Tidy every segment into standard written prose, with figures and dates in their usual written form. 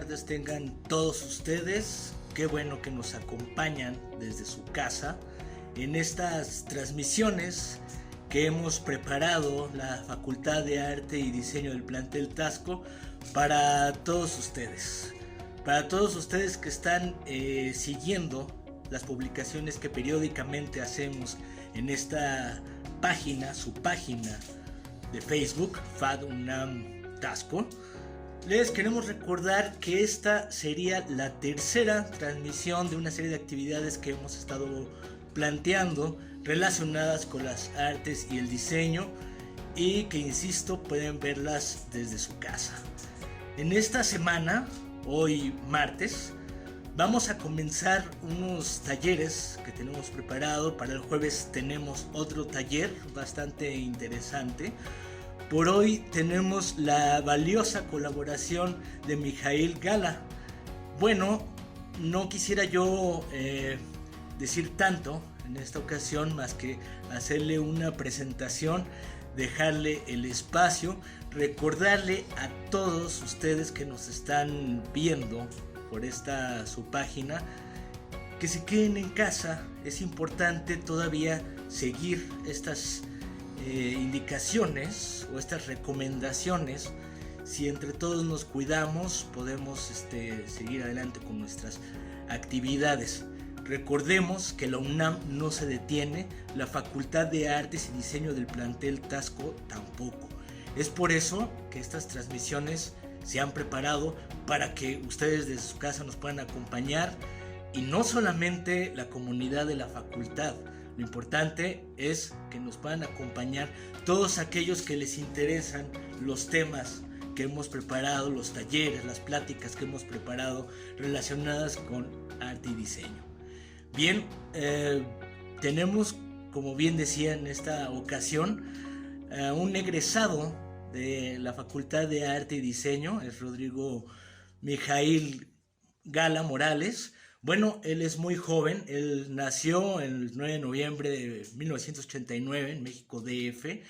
tardes tengan todos ustedes. Qué bueno que nos acompañan desde su casa en estas transmisiones que hemos preparado la Facultad de Arte y Diseño del plantel Tasco para todos ustedes. Para todos ustedes que están siguiendo las publicaciones que periódicamente hacemos en esta página, su página de Facebook, FAD UNAM Tasco. Les queremos recordar que esta sería la tercera transmisión de una serie de actividades que hemos estado planteando relacionadas con las artes y el diseño y que, insisto, pueden verlas desde su casa. En esta semana, hoy martes, vamos a comenzar unos talleres que tenemos preparado. Para el jueves tenemos otro taller bastante interesante. Por hoy tenemos la valiosa colaboración de Mijail Gala. Bueno, no quisiera yo decir tanto en esta ocasión más que hacerle una presentación, dejarle el espacio, recordarle a todos ustedes que nos están viendo por esta su página que se queden en casa. Es importante todavía seguir estas indicaciones o estas recomendaciones. Si entre todos nos cuidamos, podemos seguir adelante con nuestras actividades. Recordemos que la UNAM no se detiene, la Facultad de Artes y Diseño del plantel Tasco tampoco. Es por eso que estas transmisiones se han preparado para que ustedes desde su casa nos puedan acompañar, y no solamente la comunidad de la facultad. Lo importante es que nos puedan acompañar todos aquellos que les interesan los temas que hemos preparado, los talleres, las pláticas que hemos preparado relacionadas con arte y diseño. Bien, tenemos, como bien decía en esta ocasión, un egresado de la Facultad de Arte y Diseño, es Rodrigo Mijail Gala Morales. Bueno, él es muy joven, él nació el 9 de noviembre de 1989 en México DF.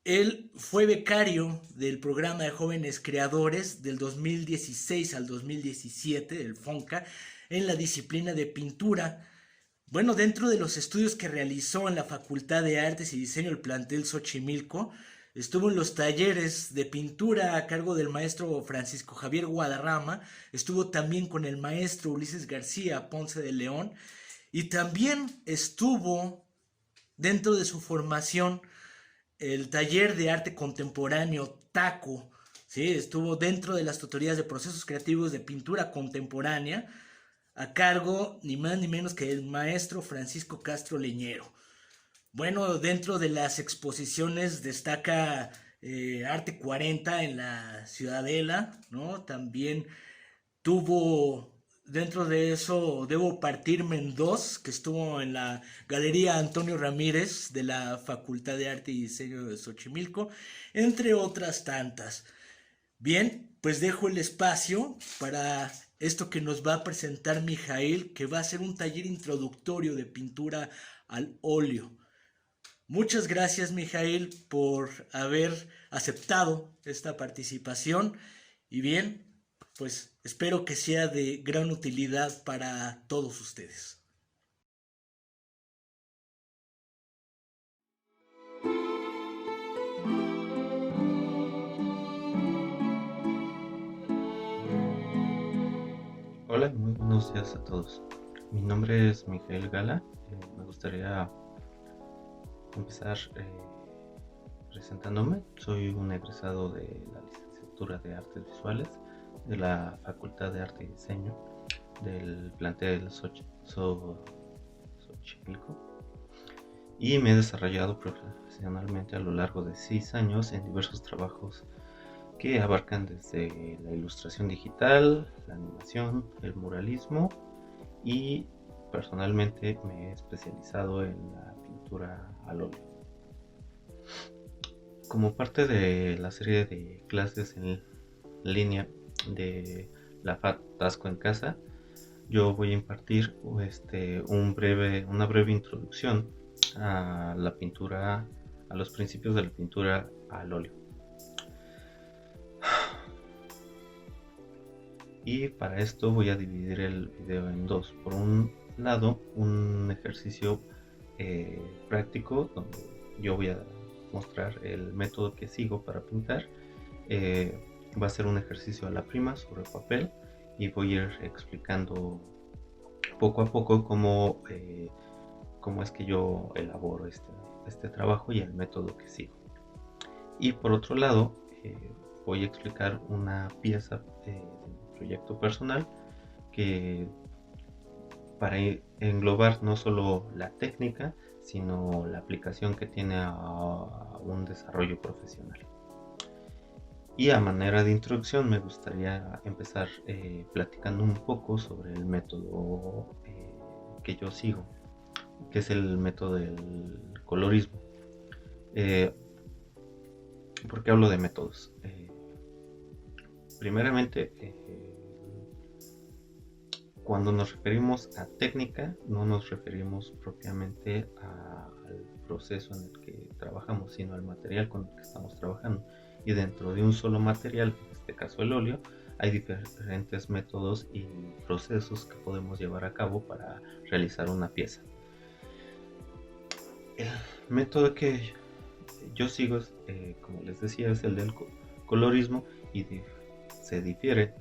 Él fue becario del programa de jóvenes creadores del 2016 al 2017, el FONCA, en la disciplina de pintura. Bueno, dentro de los estudios que realizó en la Facultad de Artes y Diseño del plantel Xochimilco, estuvo en los talleres de pintura a cargo del maestro Francisco Javier Guadarrama, estuvo también con el maestro Ulises García Ponce de León, y también estuvo dentro de su formación el taller de arte contemporáneo TACO, ¿sí? Estuvo dentro de las tutorías de procesos creativos de pintura contemporánea a cargo ni más ni menos que el maestro Francisco Castro Leñero. Bueno, dentro de las exposiciones destaca Arte 40 en la Ciudadela, ¿no? También tuvo, dentro de eso, debo partirme en dos, que estuvo en la Galería Antonio Ramírez de la Facultad de Arte y Diseño de Xochimilco, entre otras tantas. Bien, pues dejo el espacio para esto que nos va a presentar Mijail, que va a ser un taller introductorio de pintura al óleo. Muchas gracias, Mijail, por haber aceptado esta participación, y bien, pues espero que sea de gran utilidad para todos ustedes. Hola, muy buenos días a todos. Mi nombre es Mijail Gala. Me gustaría empezar presentándome. Soy un egresado de la licenciatura de Artes Visuales de la Facultad de Arte y Diseño del plantel Xochimilco, y me he desarrollado profesionalmente a lo largo de 6 años en diversos trabajos que abarcan desde la ilustración digital, la animación, el muralismo, y personalmente me he especializado en la pintura al óleo. Como parte de la serie de clases en línea de la FAD Tasco en Casa, yo voy a impartir una breve introducción a la pintura, a los principios de la pintura al óleo. Y para esto voy a dividir el video en dos. Por un lado, un ejercicio práctico donde yo voy a mostrar el método que sigo para pintar. Va a ser un ejercicio a la prima sobre papel y voy a ir explicando poco a poco cómo es que yo elaboro este trabajo y el método que sigo. Y por otro lado, voy a explicar una pieza de proyecto personal que para englobar no solo la técnica, sino la aplicación que tiene a un desarrollo profesional. Y a manera de introducción me gustaría empezar platicando un poco sobre el método que yo sigo, que es el método del colorismo. ¿Por qué hablo de métodos? Primeramente, cuando nos referimos a técnica, no nos referimos propiamente al proceso en el que trabajamos, sino al material con el que estamos trabajando. Y dentro de un solo material, en este caso el óleo, hay diferentes métodos y procesos que podemos llevar a cabo para realizar una pieza. El método que yo sigo, como les decía, es el del colorismo y se difiere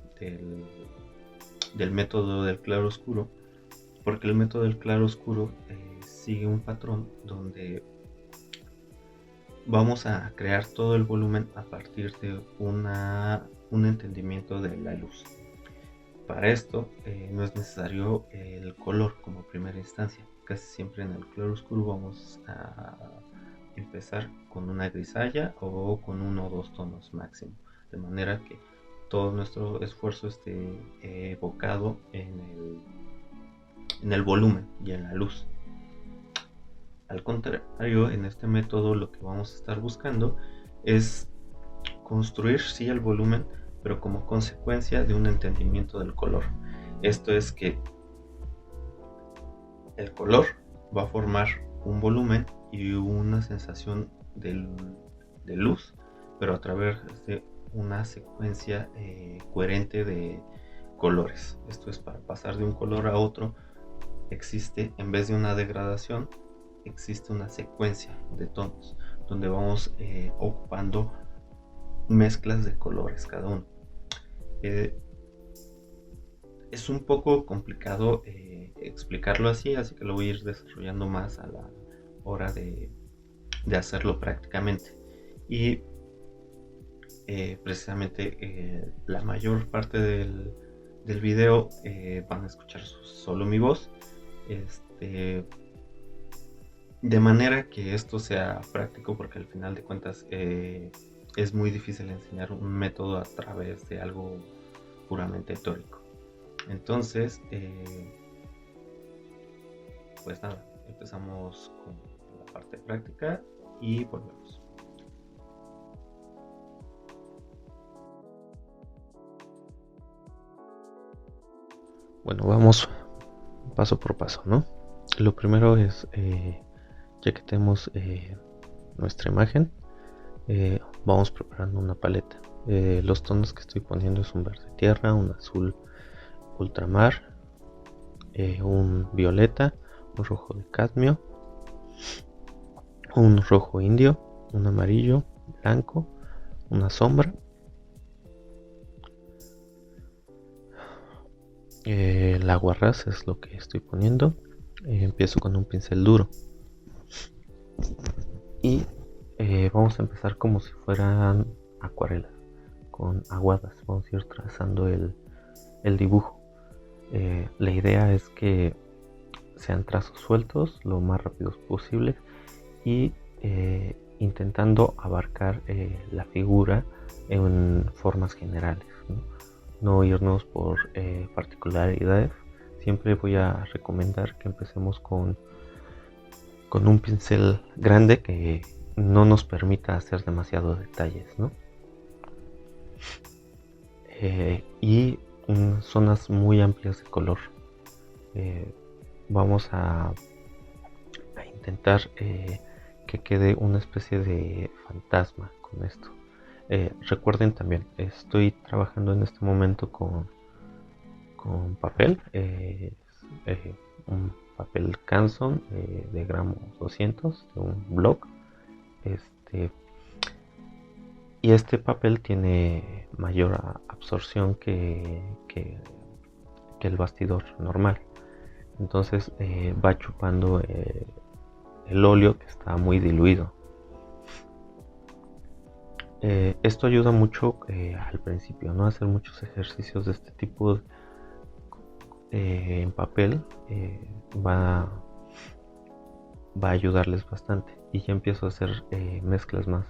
del método del claroscuro, porque el método del claroscuro sigue un patrón donde vamos a crear todo el volumen a partir de un entendimiento de la luz. Para esto no es necesario el color como primera instancia. Casi siempre en el claroscuro vamos a empezar con una grisalla o con 1 o 2 tonos máximo, de manera que todo nuestro esfuerzo esté evocado en el volumen y en la luz. Al contrario, en este método lo que vamos a estar buscando es construir sí el volumen, pero como consecuencia de un entendimiento del color. Esto es que el color va a formar un volumen y una sensación de luz, pero a través de una secuencia coherente de colores. Esto es, para pasar de un color a otro existe, en vez de una degradación, existe una secuencia de tonos donde vamos ocupando mezclas de colores cada uno. Es un poco complicado explicarlo así que lo voy a ir desarrollando más a la hora de hacerlo prácticamente. Y precisamente la mayor parte del video van a escuchar solo mi voz, de manera que esto sea práctico, porque al final de cuentas es muy difícil enseñar un método a través de algo puramente teórico. Entonces pues nada, empezamos con la parte práctica y volvemos. Bueno, vamos paso por paso, ¿no? Lo primero es, ya que tenemos nuestra imagen, vamos preparando una paleta. Los tonos que estoy poniendo es un verde tierra, un azul ultramar, un violeta, un rojo de cadmio, un rojo indio, un amarillo, blanco, una sombra, el aguarrás es lo que estoy poniendo. Empiezo con un pincel duro y vamos a empezar como si fueran acuarelas, con aguadas. Vamos a ir trazando el dibujo. La idea es que sean trazos sueltos lo más rápidos posible y intentando abarcar la figura en formas generales, no irnos por particularidades. Siempre voy a recomendar que empecemos con un pincel grande que no nos permita hacer demasiados detalles, ¿no? Y en zonas muy amplias de color. Vamos a intentar que quede una especie de fantasma con esto. Recuerden también, estoy trabajando en este momento con con papel, un papel Canson de gramo 200 de un blog. Y este papel tiene mayor absorción que el bastidor normal. Entonces va chupando el óleo que está muy diluido. Esto ayuda mucho al principio, ¿no? Hacer muchos ejercicios de este tipo en papel va a ayudarles bastante. Y ya empiezo a hacer mezclas más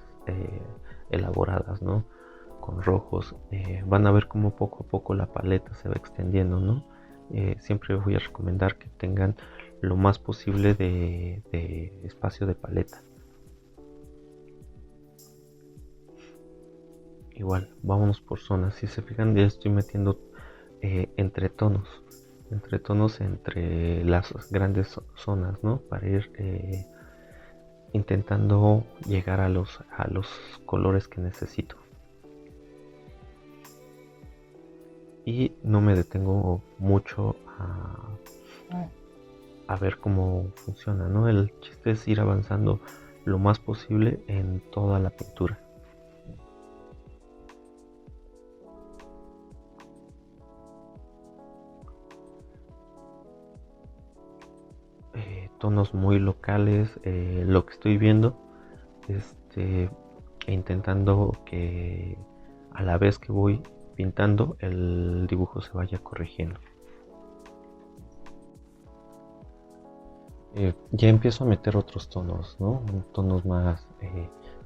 elaboradas, ¿no? Con rojos. Van a ver cómo poco a poco la paleta se va extendiendo, ¿no? Siempre voy a recomendar que tengan lo más posible de espacio de paleta. Igual, vámonos por zonas. Si se fijan, ya estoy metiendo entretonos entre las grandes zonas, ¿no? Para ir intentando llegar a los colores que necesito. Y no me detengo mucho a ver cómo funciona, ¿no? El chiste es ir avanzando lo más posible en toda la pintura. Tonos muy locales, lo que estoy viendo, intentando que a la vez que voy pintando el dibujo se vaya corrigiendo. Ya empiezo a meter otros tonos, ¿no? Tonos más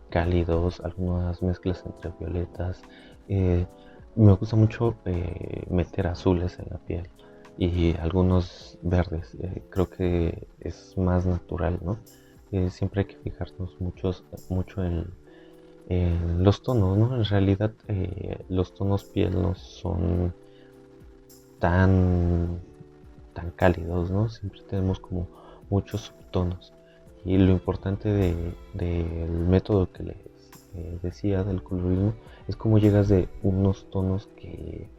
cálidos, algunas mezclas entre violetas. Me gusta mucho meter azules en la piel y algunos verdes. Creo que es más natural, ¿no? Siempre hay que fijarnos mucho en los tonos, ¿no? En realidad los tonos piel no son tan cálidos, ¿no? Siempre tenemos como muchos subtonos. Y lo importante del método que les decía del colorismo es cómo llegas de unos tonos que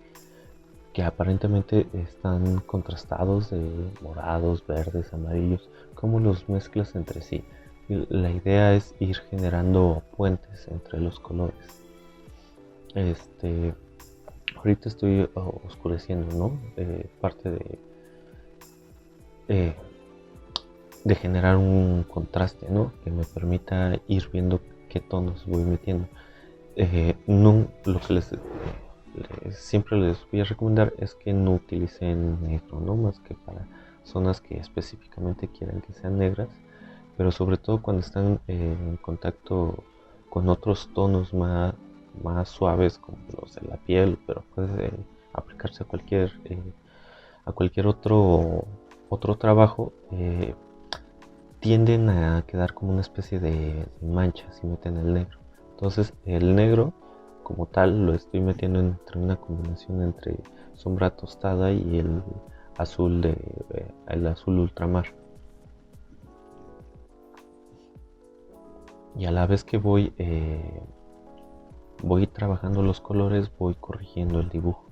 aparentemente están contrastados, de morados, verdes, amarillos, cómo los mezclas entre sí. Y la idea es ir generando puentes entre los colores. Ahorita estoy oscureciendo, ¿no? Parte de generar un contraste, ¿no? Que me permita ir viendo qué tonos voy metiendo. No, lo que siempre les voy a recomendar es que no utilicen negro, ¿no? Más que para zonas que específicamente quieran que sean negras, pero sobre todo cuando están en contacto con otros tonos más suaves como los de la piel, pero puede aplicarse a cualquier otro trabajo. Tienden a quedar como una especie de mancha si meten el negro. Entonces el negro como tal lo estoy metiendo entre una combinación entre sombra tostada y el azul ultramar. Y a la vez que voy trabajando los colores, voy corrigiendo el dibujo.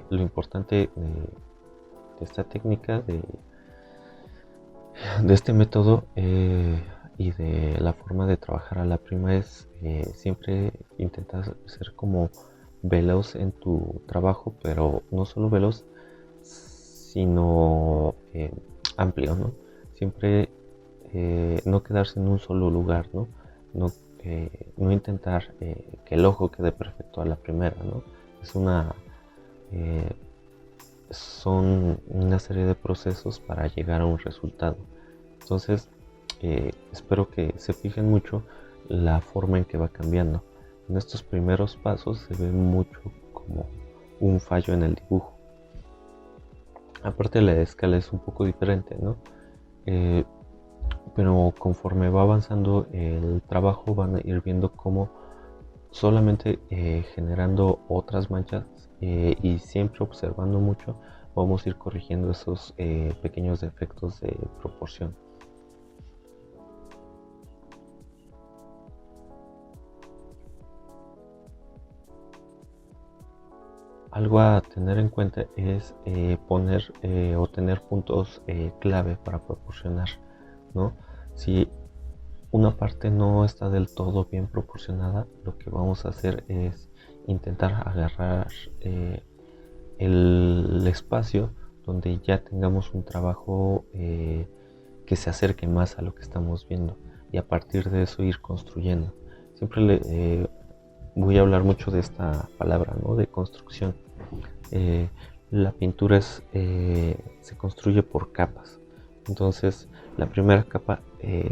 Lo importante de esta técnica, de este método y de la forma de trabajar a la prima es siempre intentar ser como veloz en tu trabajo, pero no solo veloz, sino amplio, ¿no? Siempre no quedarse en un solo lugar, ¿no? No intentar que el ojo quede perfecto a la primera, ¿no? Son una serie de procesos para llegar a un resultado. Entonces espero que se fijen mucho la forma en que va cambiando. En estos primeros pasos se ve mucho como un fallo en el dibujo. Aparte la escala es un poco diferente, ¿no? Pero conforme va avanzando el trabajo van a ir viendo cómo solamente generando otras manchas y siempre observando mucho vamos a ir corrigiendo esos pequeños defectos de proporción. algo a tener en cuenta es poner o tener puntos clave para proporcionar, ¿no? Si una parte no está del todo bien proporcionada, lo que vamos a hacer es intentar agarrar el espacio donde ya tengamos un trabajo que se acerque más a lo que estamos viendo, y a partir de eso ir construyendo. Siempre voy a hablar mucho de esta palabra, ¿no? De construcción. La pintura se construye por capas. Entonces, la primera capa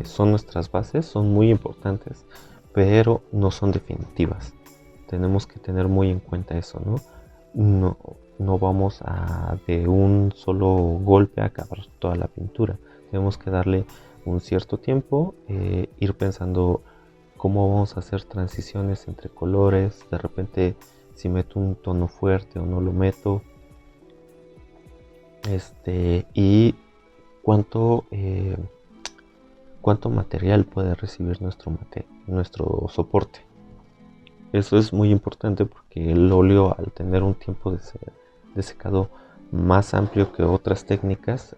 son nuestras bases, son muy importantes, pero no son definitivas. Tenemos que tener muy en cuenta eso, ¿no? No vamos a de un solo golpe a acabar toda la pintura. Tenemos que darle un cierto tiempo, ir pensando cómo vamos a hacer transiciones entre colores, de repente si meto un tono fuerte o no lo meto, y cuánto material puede recibir nuestro soporte. Eso es muy importante porque el óleo, al tener un tiempo de secado más amplio que otras técnicas,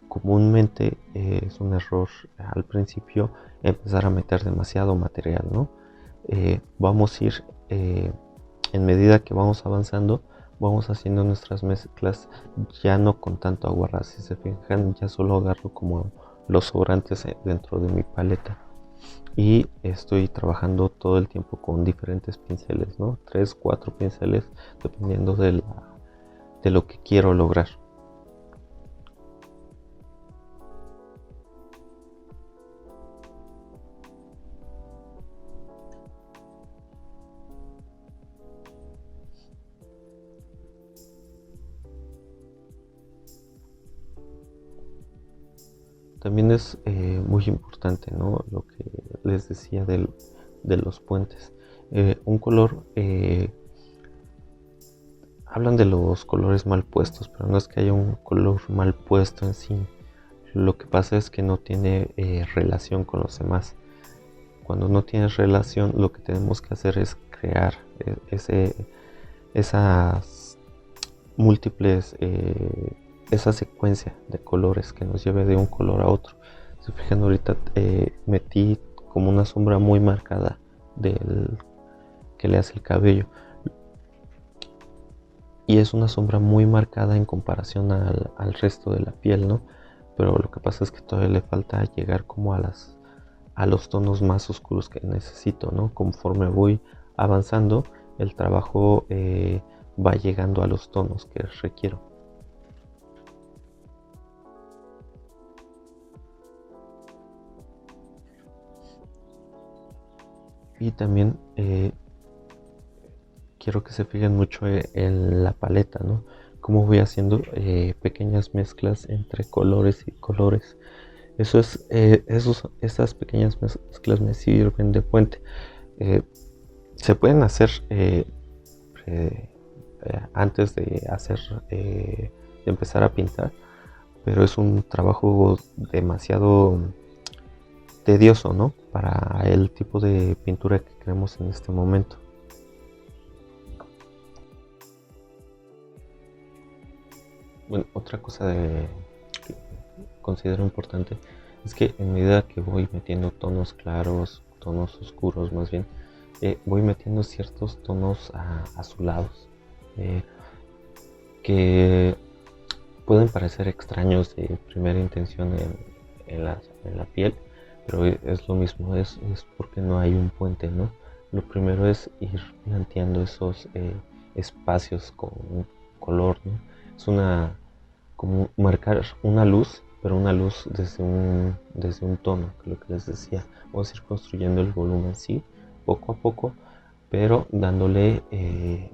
comúnmente es un error al principio empezar a meter demasiado material, ¿no? Vamos a ir, en medida que vamos avanzando, vamos haciendo nuestras mezclas ya no con tanto aguarrás. Si se fijan, ya solo agarro como los sobrantes dentro de mi paleta, y estoy trabajando todo el tiempo con diferentes pinceles, ¿no? 3, 4 pinceles, dependiendo de lo que quiero lograr. También es muy importante, ¿no? Lo que les decía de los puentes. Un color, hablan de los colores mal puestos, pero no es que haya un color mal puesto en sí. Lo que pasa es que no tiene relación con los demás. Cuando no tienes relación, lo que tenemos que hacer es crear esas múltiples, esa secuencia de colores que nos lleve de un color a otro. Si fijan, ahorita metí como una sombra muy marcada que le hace el cabello, y es una sombra muy marcada en comparación al resto de la piel, ¿no? Pero lo que pasa es que todavía le falta llegar como a los tonos más oscuros que necesito, ¿no? Conforme voy avanzando, el trabajo va llegando a los tonos que requiero. Y también quiero que se fijen mucho en la paleta, ¿no? Cómo voy haciendo pequeñas mezclas entre colores y colores. Esas pequeñas mezclas me sirven de puente. Se pueden hacer antes de empezar a pintar, pero es un trabajo demasiado tedioso, ¿no? Para el tipo de pintura que queremos en este momento. Bueno, otra cosa que considero importante es que en medida que voy metiendo tonos claros, tonos oscuros más bien, voy metiendo ciertos tonos azulados que pueden parecer extraños de primera intención en la piel, pero es lo mismo, es porque no hay un puente, ¿no? Lo primero es ir planteando esos espacios con color, ¿no? Es como marcar una luz, pero una luz desde un tono, que es lo que les decía. Vamos a ir construyendo el volumen, sí, poco a poco, pero dándole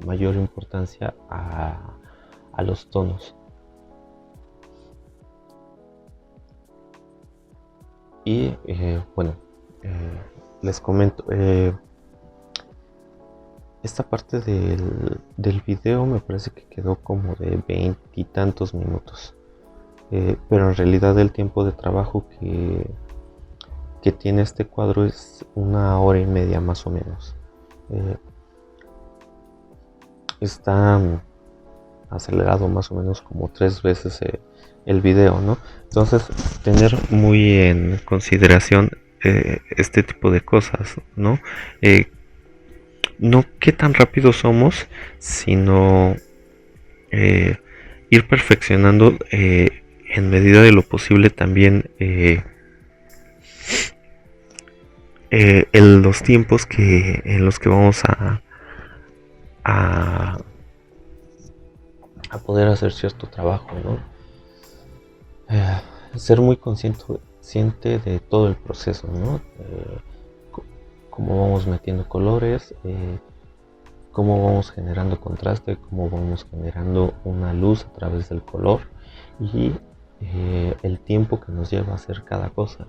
mayor importancia a los tonos. Y les comento, esta parte del video me parece que quedó como de 20 y tantos minutos, pero en realidad el tiempo de trabajo que tiene este cuadro es 1 hora y media más o menos. está acelerado más o menos como 3 veces el video, ¿no? Entonces, tener muy en consideración este tipo de cosas, ¿no? No qué tan rápido somos, sino ir perfeccionando en medida de lo posible también los tiempos en los que vamos a, a poder hacer cierto trabajo, ¿no? Ser muy consciente de todo el proceso, ¿no? Cómo vamos metiendo colores, cómo vamos generando contraste, cómo vamos generando una luz a través del color y el tiempo que nos lleva a hacer cada cosa.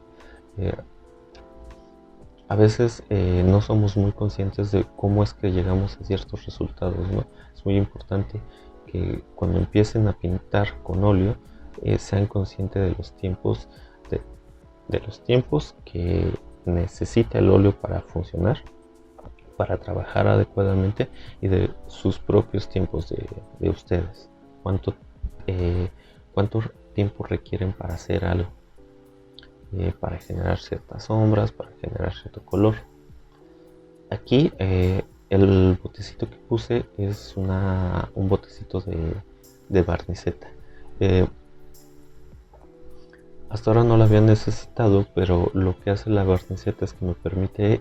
A veces no somos muy conscientes de cómo es que llegamos a ciertos resultados, ¿no? Es muy importante que cuando empiecen a pintar con óleo sean conscientes de los tiempos de los tiempos que necesita el óleo para funcionar, para trabajar adecuadamente, y de sus propios tiempos de ustedes. Cuánto tiempo requieren para hacer algo, para generar ciertas sombras, para generar cierto color. Aquí el botecito que puse es un botecito de barniceta. Hasta ahora no la había necesitado, pero lo que hace la barniceta es que me permite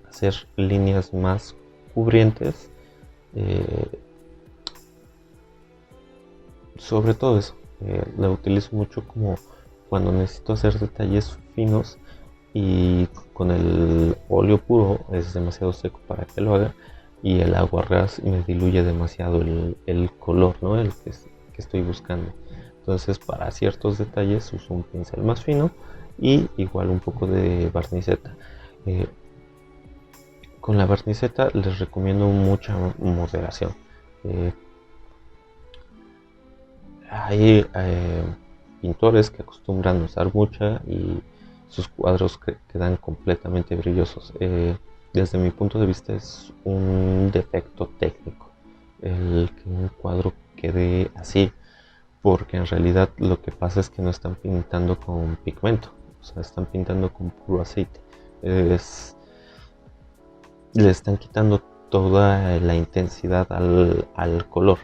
hacer líneas más cubrientes. Sobre todo eso, la utilizo mucho como cuando necesito hacer detalles finos y con el óleo puro es demasiado seco para que lo haga, y el aguarrás me diluye demasiado el color, ¿no? El que estoy buscando. Entonces, para ciertos detalles uso un pincel más fino y igual un poco de barniceta. Con la barniceta les recomiendo mucha moderación. Hay pintores que acostumbran a usar mucha y sus cuadros quedan completamente brillosos. Desde mi punto de vista es un defecto técnico el que un cuadro quede así, porque en realidad lo que pasa es que no están pintando con pigmento, o sea, están pintando con puro aceite. Le están quitando toda la intensidad al color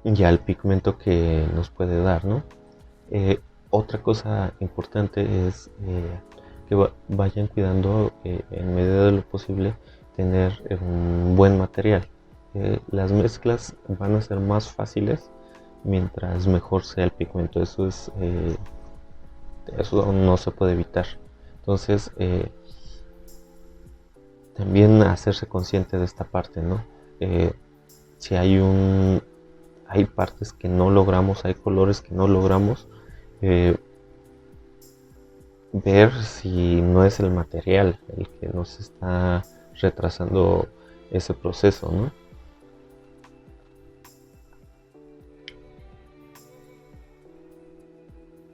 y al pigmento que nos puede dar, ¿no? Otra cosa importante es que vayan cuidando en medida de lo posible tener un buen material. Las mezclas van a ser más fáciles mientras mejor sea el pigmento. Eso no se puede evitar. Entonces también hacerse consciente de esta parte, ¿no? Si hay partes que no logramos, hay colores que no logramos, ver si no es el material el que nos está retrasando ese proceso, ¿no?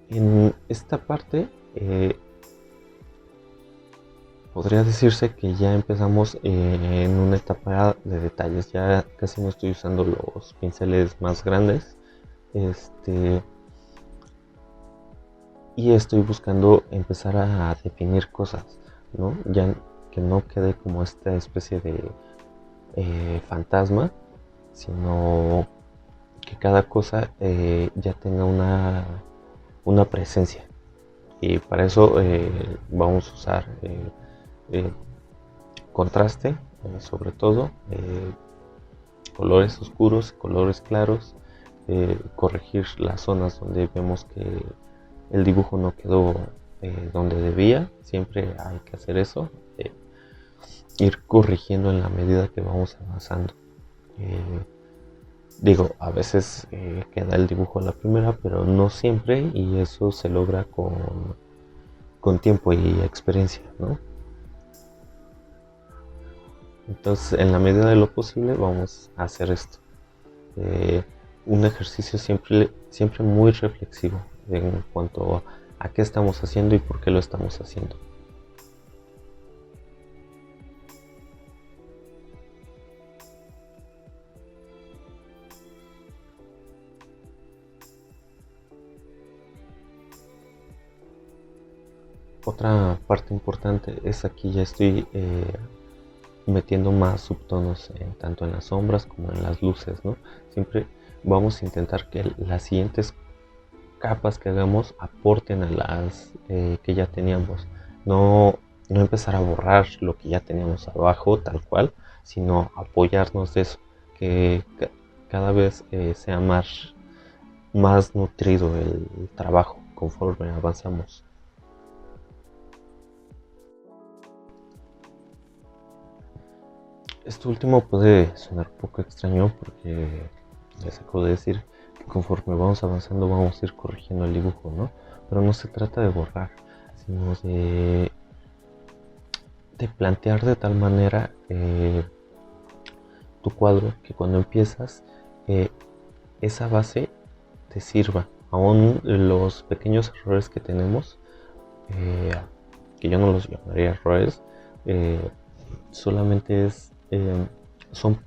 En esta parte podría decirse que ya empezamos en una etapa de detalles. Ya casi no estoy usando los pinceles más grandes, y estoy buscando empezar a definir cosas, ¿no? Ya que no quede como esta especie de fantasma, sino que cada cosa ya tenga una presencia. Y para eso vamos a usar contraste, sobre todo colores oscuros, colores claros, corregir las zonas donde vemos que el dibujo no quedó donde debía. Siempre hay que hacer eso, ir corrigiendo en la medida que vamos avanzando. A veces queda el dibujo a la primera, pero no siempre, y eso se logra con tiempo y experiencia, ¿no? Entonces, en la medida de lo posible vamos a hacer esto. Un ejercicio siempre muy reflexivo en cuanto a qué estamos haciendo y por qué lo estamos haciendo. Otra parte importante es aquí ya estoy metiendo más subtonos tanto en las sombras como en las luces, ¿no? Siempre vamos a intentar que las siguientes capas que hagamos aporten a las que ya teníamos. No, no empezar a borrar lo que ya teníamos abajo tal cual, sino apoyarnos de eso, que cada vez sea más nutrido el trabajo conforme avanzamos. Esto último puede sonar un poco extraño porque les acabo de decir que conforme vamos avanzando vamos a ir corrigiendo el dibujo, ¿no? Pero no se trata de borrar, sino de plantear de tal manera tu cuadro que cuando empiezas esa base te sirva. Aún los pequeños errores que tenemos, que yo no los llamaría errores, solamente son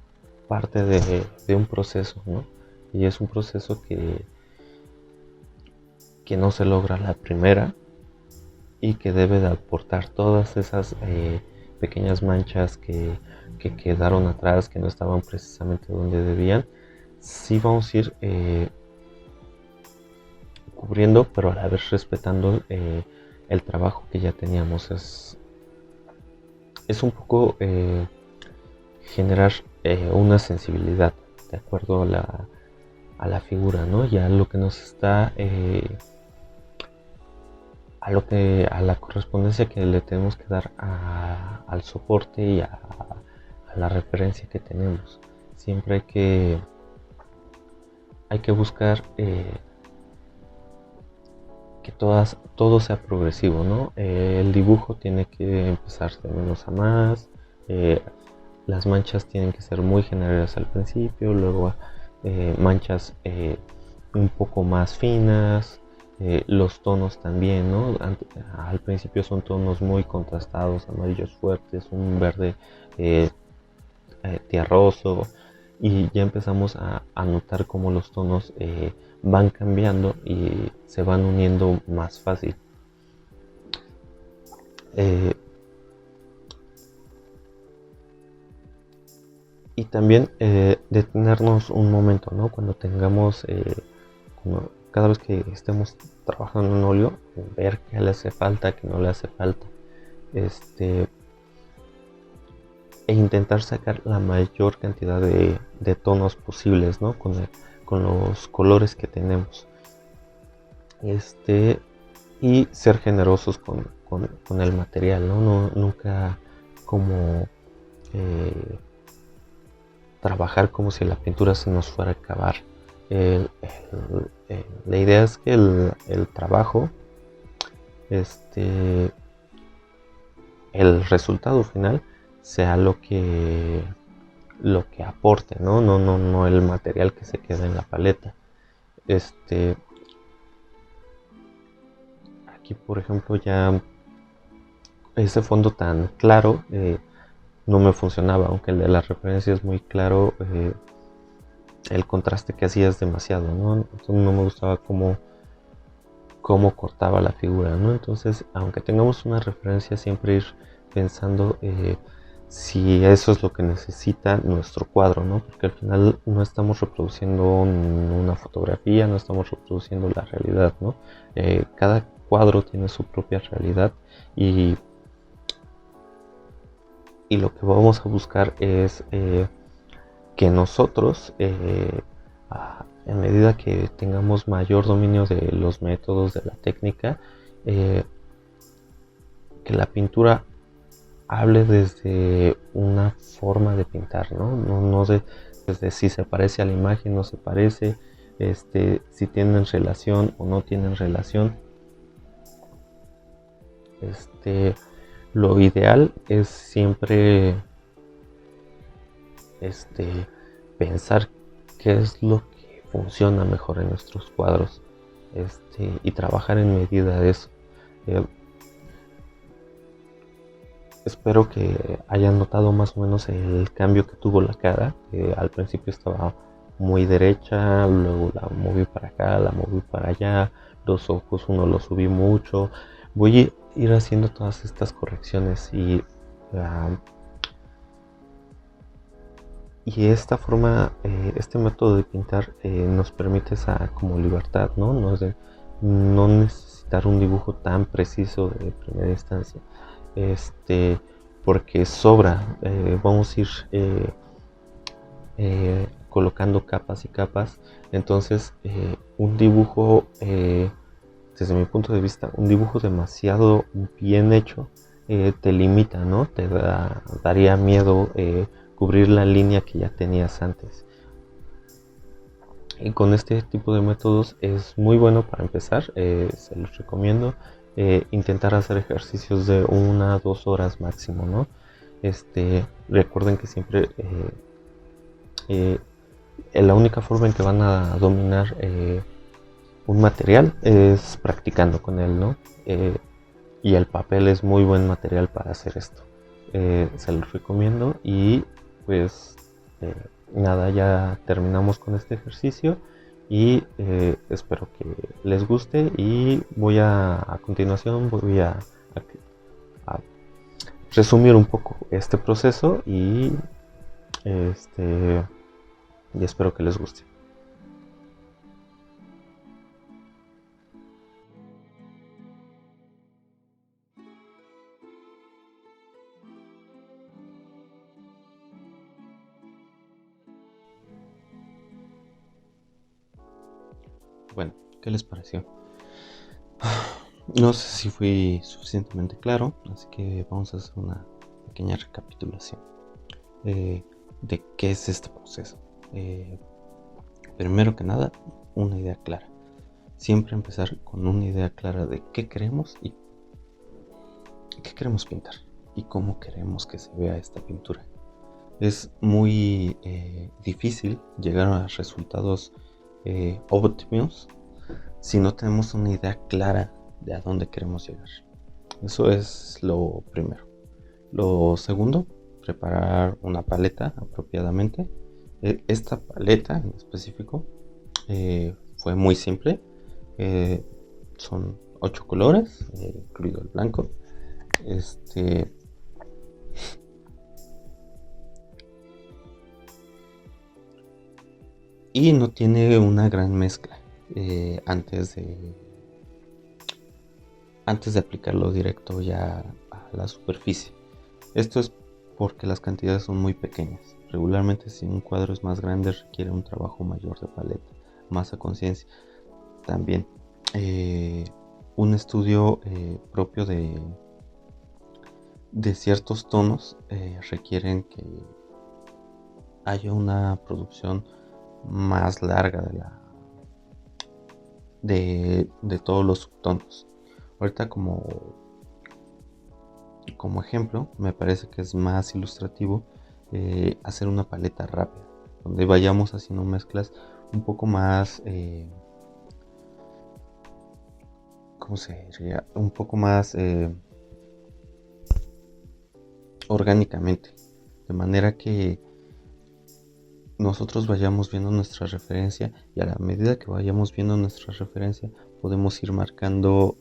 parte de un proceso, ¿no? Y es un proceso que no se logra a la primera y que debe de aportar todas esas pequeñas manchas que quedaron atrás, que no estaban precisamente donde debían. Sí vamos a ir cubriendo, pero a la vez respetando el trabajo que ya teníamos. Es un poco generar una sensibilidad de acuerdo a la figura, ¿no? Ya lo que nos está a la correspondencia que le tenemos que dar al soporte y a la referencia que tenemos. Siempre hay que buscar que todo sea progresivo, ¿no? El dibujo tiene que empezar de menos a más, las manchas tienen que ser muy generales al principio, luego manchas un poco más finas, los tonos también, ¿no? Al principio son tonos muy contrastados, amarillos fuertes, un verde tierroso, y ya empezamos a notar cómo los tonos van cambiando y se van uniendo más fácil. Y también detenernos un momento, ¿no? Cuando tengamos, cada vez que estemos trabajando en óleo, ver qué le hace falta, qué no le hace falta. E intentar sacar la mayor cantidad de tonos posibles, ¿no? Con los colores que tenemos. Y ser generosos con el material, ¿no? Nunca como trabajar como si la pintura se nos fuera a acabar. La idea es que el trabajo, el resultado final sea lo que aporte, ¿no? No el material que se queda en la paleta. Aquí, por ejemplo, ya ese fondo tan claro no me funcionaba, aunque el de la referencia es muy claro, el contraste que hacía es demasiado, ¿no? Entonces no me gustaba cómo cortaba la figura, ¿no? Entonces, aunque tengamos una referencia, siempre ir pensando si eso es lo que necesita nuestro cuadro, ¿no? Porque al final no estamos reproduciendo una fotografía, no estamos reproduciendo la realidad, ¿no? Cada cuadro tiene su propia realidad y lo que vamos a buscar es que nosotros, en medida que tengamos mayor dominio de los métodos, de la técnica, que la pintura hable desde una forma de pintar, no desde si se parece a la imagen, no se parece, si tienen relación o no tienen relación. Lo ideal es siempre pensar qué es lo que funciona mejor en nuestros cuadros y trabajar en medida de eso. Espero que hayan notado más o menos el cambio que tuvo la cara, que al principio estaba muy derecha, luego la moví para acá, la moví para allá, los ojos uno los subí mucho. Voy ir haciendo todas estas correcciones y esta forma, este método de pintar nos permite esa como libertad, ¿no? No necesitar un dibujo tan preciso de primera instancia, porque sobra, vamos a ir colocando capas y capas. Entonces un dibujo, desde mi punto de vista, un dibujo demasiado bien hecho te limita, ¿no? Daría miedo cubrir la línea que ya tenías antes. Y con este tipo de métodos es muy bueno para empezar, se los recomiendo. Intentar hacer ejercicios de 1 a 2 horas máximo, ¿no? Recuerden que siempre la única forma en que van a dominar un material es practicando con él, ¿no? Y el papel es muy buen material para hacer esto. Se los recomiendo y pues nada, ya terminamos con este ejercicio y espero que les guste y a continuación voy a resumir un poco este proceso y espero que les guste. Bueno, ¿qué les pareció? No sé si fui suficientemente claro, así que vamos a hacer una pequeña recapitulación de qué es este proceso. Primero que nada, una idea clara. Siempre empezar con una idea clara de qué queremos y qué queremos pintar y cómo queremos que se vea esta pintura. Es muy difícil llegar a resultados óptimos si no tenemos una idea clara de a dónde queremos llegar. Eso es lo primero. Lo segundo, preparar una paleta apropiadamente. Esta paleta en específico fue muy simple. Son 8 colores, incluido el blanco. Y no tiene una gran mezcla antes de aplicarlo directo ya a la superficie. Esto es porque las cantidades son muy pequeñas. Regularmente, si un cuadro es más grande, requiere un trabajo mayor de paleta, más a conciencia. También un estudio propio de ciertos tonos requieren que haya una producción más larga de todos los subtonos. Ahorita como ejemplo, me parece que es más ilustrativo hacer una paleta rápida, donde vayamos haciendo mezclas un poco más ¿cómo se diría? Un poco más orgánicamente, de manera que nosotros vayamos viendo nuestra referencia y a la medida que vayamos viendo nuestra referencia podemos ir marcando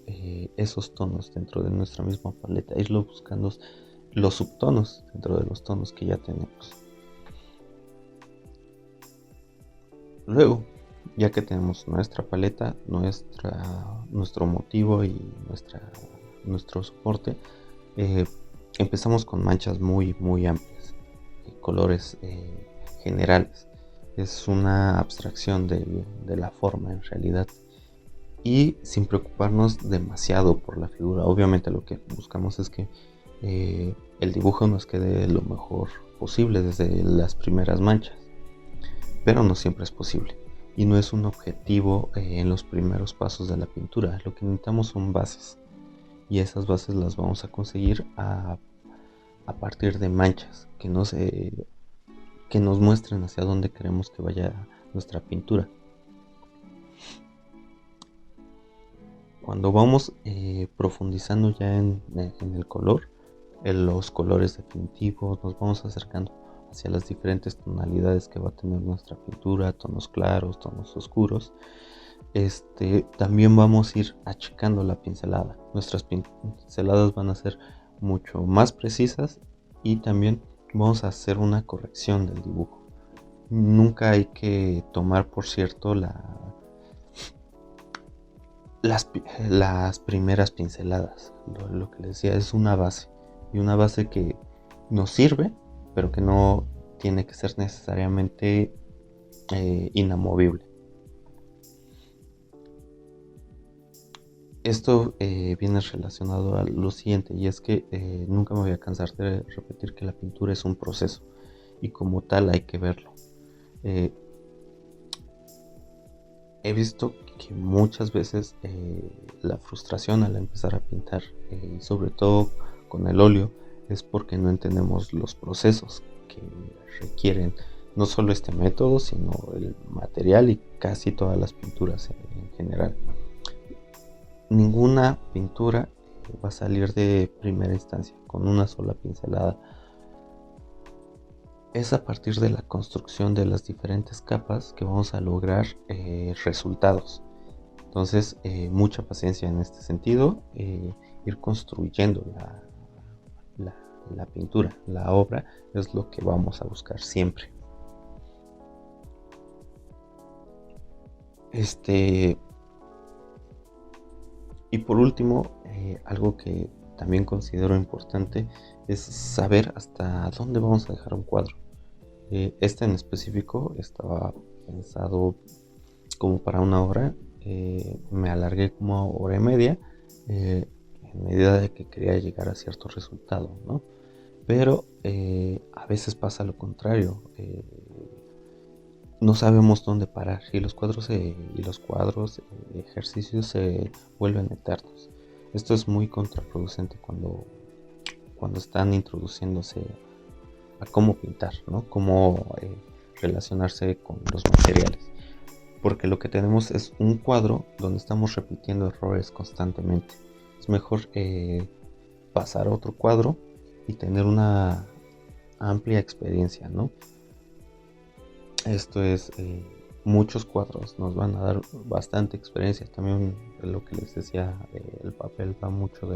esos tonos dentro de nuestra misma paleta, irlo buscando los subtonos dentro de los tonos que ya tenemos. Luego, ya que tenemos nuestra paleta, nuestro motivo y nuestro soporte, empezamos con manchas muy muy amplias, colores generales. Es una abstracción de la forma en realidad y sin preocuparnos demasiado por la figura. Obviamente lo que buscamos es que el dibujo nos quede lo mejor posible desde las primeras manchas, pero no siempre es posible y no es un objetivo en los primeros pasos de la pintura. Lo que necesitamos son bases y esas bases las vamos a conseguir a partir de manchas que nos muestren hacia dónde queremos que vaya nuestra pintura. Cuando vamos profundizando ya en el color, en los colores definitivos, nos vamos acercando hacia las diferentes tonalidades que va a tener nuestra pintura, tonos claros, tonos oscuros. también vamos a ir achicando la pincelada. Nuestras pinceladas van a ser mucho más precisas y también vamos a hacer una corrección del dibujo. Nunca hay que tomar por cierto las primeras pinceladas. Lo que les decía es una base, y una base que nos sirve, pero que no tiene que ser necesariamente inamovible. Esto viene relacionado a lo siguiente, y es que nunca me voy a cansar de repetir que la pintura es un proceso y como tal hay que verlo. He visto que muchas veces la frustración al empezar a pintar, y sobre todo con el óleo, es porque no entendemos los procesos que requieren no solo este método, sino el material y casi todas las pinturas en general. Ninguna pintura va a salir de primera instancia con una sola pincelada. Es a partir de la construcción de las diferentes capas que vamos a lograr resultados. Entonces, mucha paciencia en este sentido, ir construyendo la pintura, la obra, es lo que vamos a buscar siempre. Y por último, algo que también considero importante es saber hasta dónde vamos a dejar un cuadro. Este en específico estaba pensado como para una hora. Me alargué como hora y media en medida de que quería llegar a cierto resultado, ¿no? Pero a veces pasa lo contrario. No sabemos dónde parar y los cuadros ejercicios se vuelven eternos. Esto es muy contraproducente cuando están introduciéndose a cómo pintar, ¿no? Cómo relacionarse con los materiales, porque lo que tenemos es un cuadro donde estamos repitiendo errores constantemente. Es mejor pasar a otro cuadro y tener una amplia experiencia, ¿no? Esto es, muchos cuadros nos van a dar bastante experiencia. También lo que les decía, el papel va mucho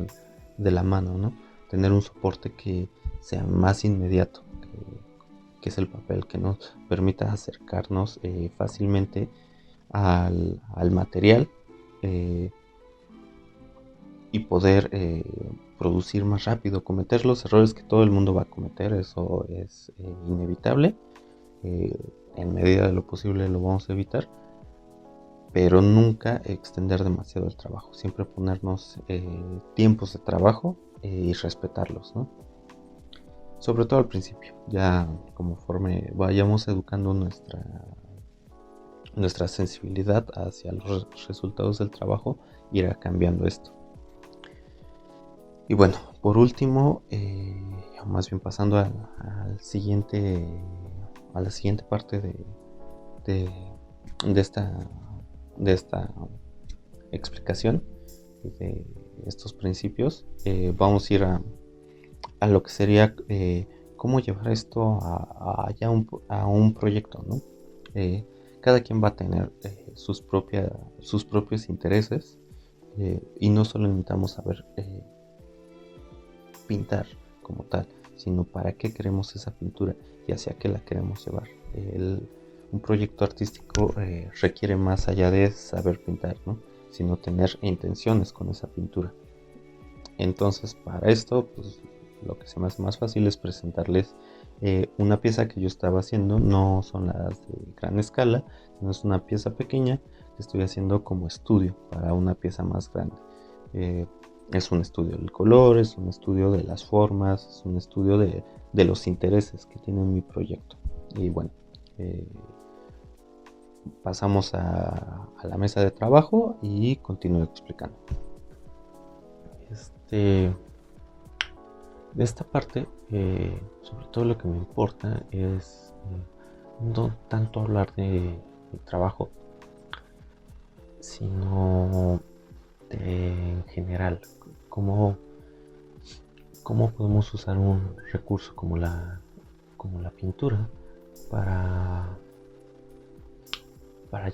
de la mano, ¿no? Tener un soporte que sea más inmediato, que es el papel, que nos permita acercarnos fácilmente al material y poder producir más rápido, cometer los errores que todo el mundo va a cometer. Eso es inevitable. En medida de lo posible lo vamos a evitar, pero nunca extender demasiado el trabajo. Siempre ponernos tiempos de trabajo y respetarlos, ¿no? Sobre todo al principio. Ya conforme vayamos educando nuestra sensibilidad hacia los resultados del trabajo, irá cambiando esto. Y bueno, por último, más bien pasando a la siguiente parte de esta explicación y de estos principios, vamos a ir a lo que sería cómo llevar esto a un proyecto, ¿no? Cada quien va a tener sus propios intereses, y no solo necesitamos saber pintar como tal, sino para qué queremos esa pintura y hacia qué la queremos llevar. Un proyecto artístico requiere más allá de saber pintar, ¿no? Sino tener intenciones con esa pintura. Entonces, para esto, pues, lo que se me hace más fácil es presentarles una pieza que yo estaba haciendo. No son las de gran escala, sino es una pieza pequeña que estoy haciendo como estudio para una pieza más grande. Es un estudio del color, es un estudio de las formas, es un estudio de los intereses que tiene mi proyecto. Y bueno, pasamos a la mesa de trabajo y continúo explicando. De esta parte, sobre todo lo que me importa es no tanto hablar de mi trabajo, sino en general, cómo podemos usar un recurso como la pintura para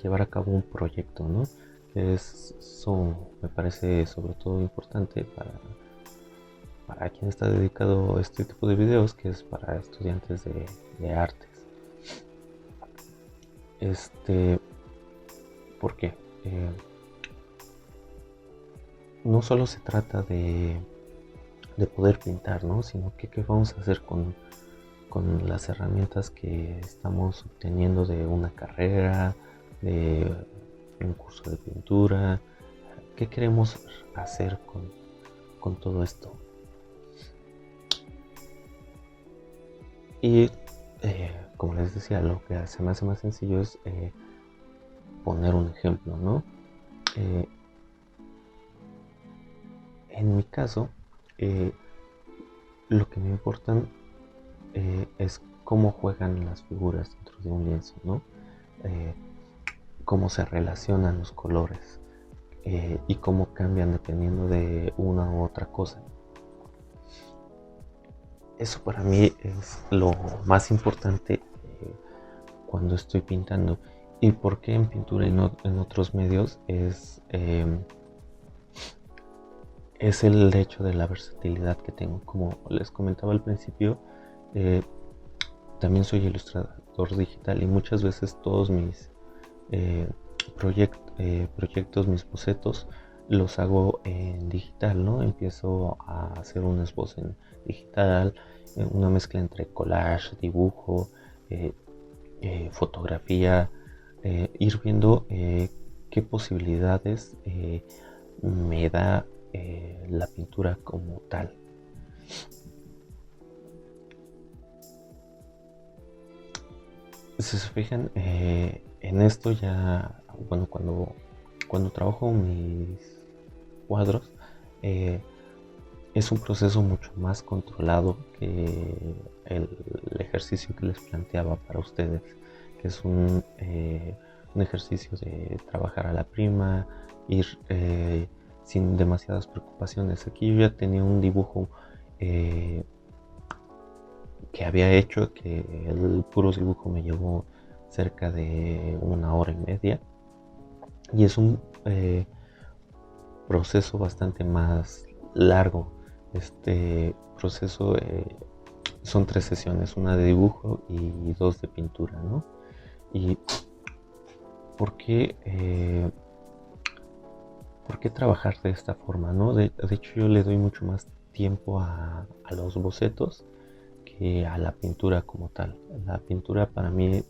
llevar a cabo un proyecto, ¿no? Eso me parece sobre todo importante para quien está dedicado a este tipo de videos, que es para estudiantes de artes. ¿Por qué? No solo se trata de poder pintar, ¿no? Sino que qué vamos a hacer con las herramientas que estamos obteniendo de una carrera, de un curso de pintura. ¿Qué queremos hacer con todo esto? Y como les decía, lo que se me hace más sencillo es poner un ejemplo, ¿no? En mi caso, lo que me importa es cómo juegan las figuras dentro de un lienzo, ¿no? Cómo se relacionan los colores y cómo cambian dependiendo de una u otra cosa. Eso para mí es lo más importante cuando estoy pintando. ¿Y por qué en pintura y no en otros medios? Es el hecho de la versatilidad que tengo. Como les comentaba al principio, también soy ilustrador digital y muchas veces todos mis proyectos, mis bocetos, los hago en digital, ¿no? Empiezo a hacer un esbozo en digital, una mezcla entre collage, dibujo, fotografía, ir viendo qué posibilidades me da la pintura como tal. Si se fijan, en esto ya, bueno, cuando trabajo mis cuadros, es un proceso mucho más controlado que el ejercicio que les planteaba para ustedes, que es un ejercicio de trabajar a la prima, ir sin demasiadas preocupaciones. Aquí yo ya tenía un dibujo que había hecho, que el puro dibujo me llevó cerca de 1 hora y media, y es un proceso bastante más largo. Este proceso son 3 sesiones, una de dibujo y 2 de pintura, ¿no? Y ¿por qué trabajar de esta forma, ¿no? De hecho, yo le doy mucho más tiempo a los bocetos que a la pintura como tal. La pintura para mí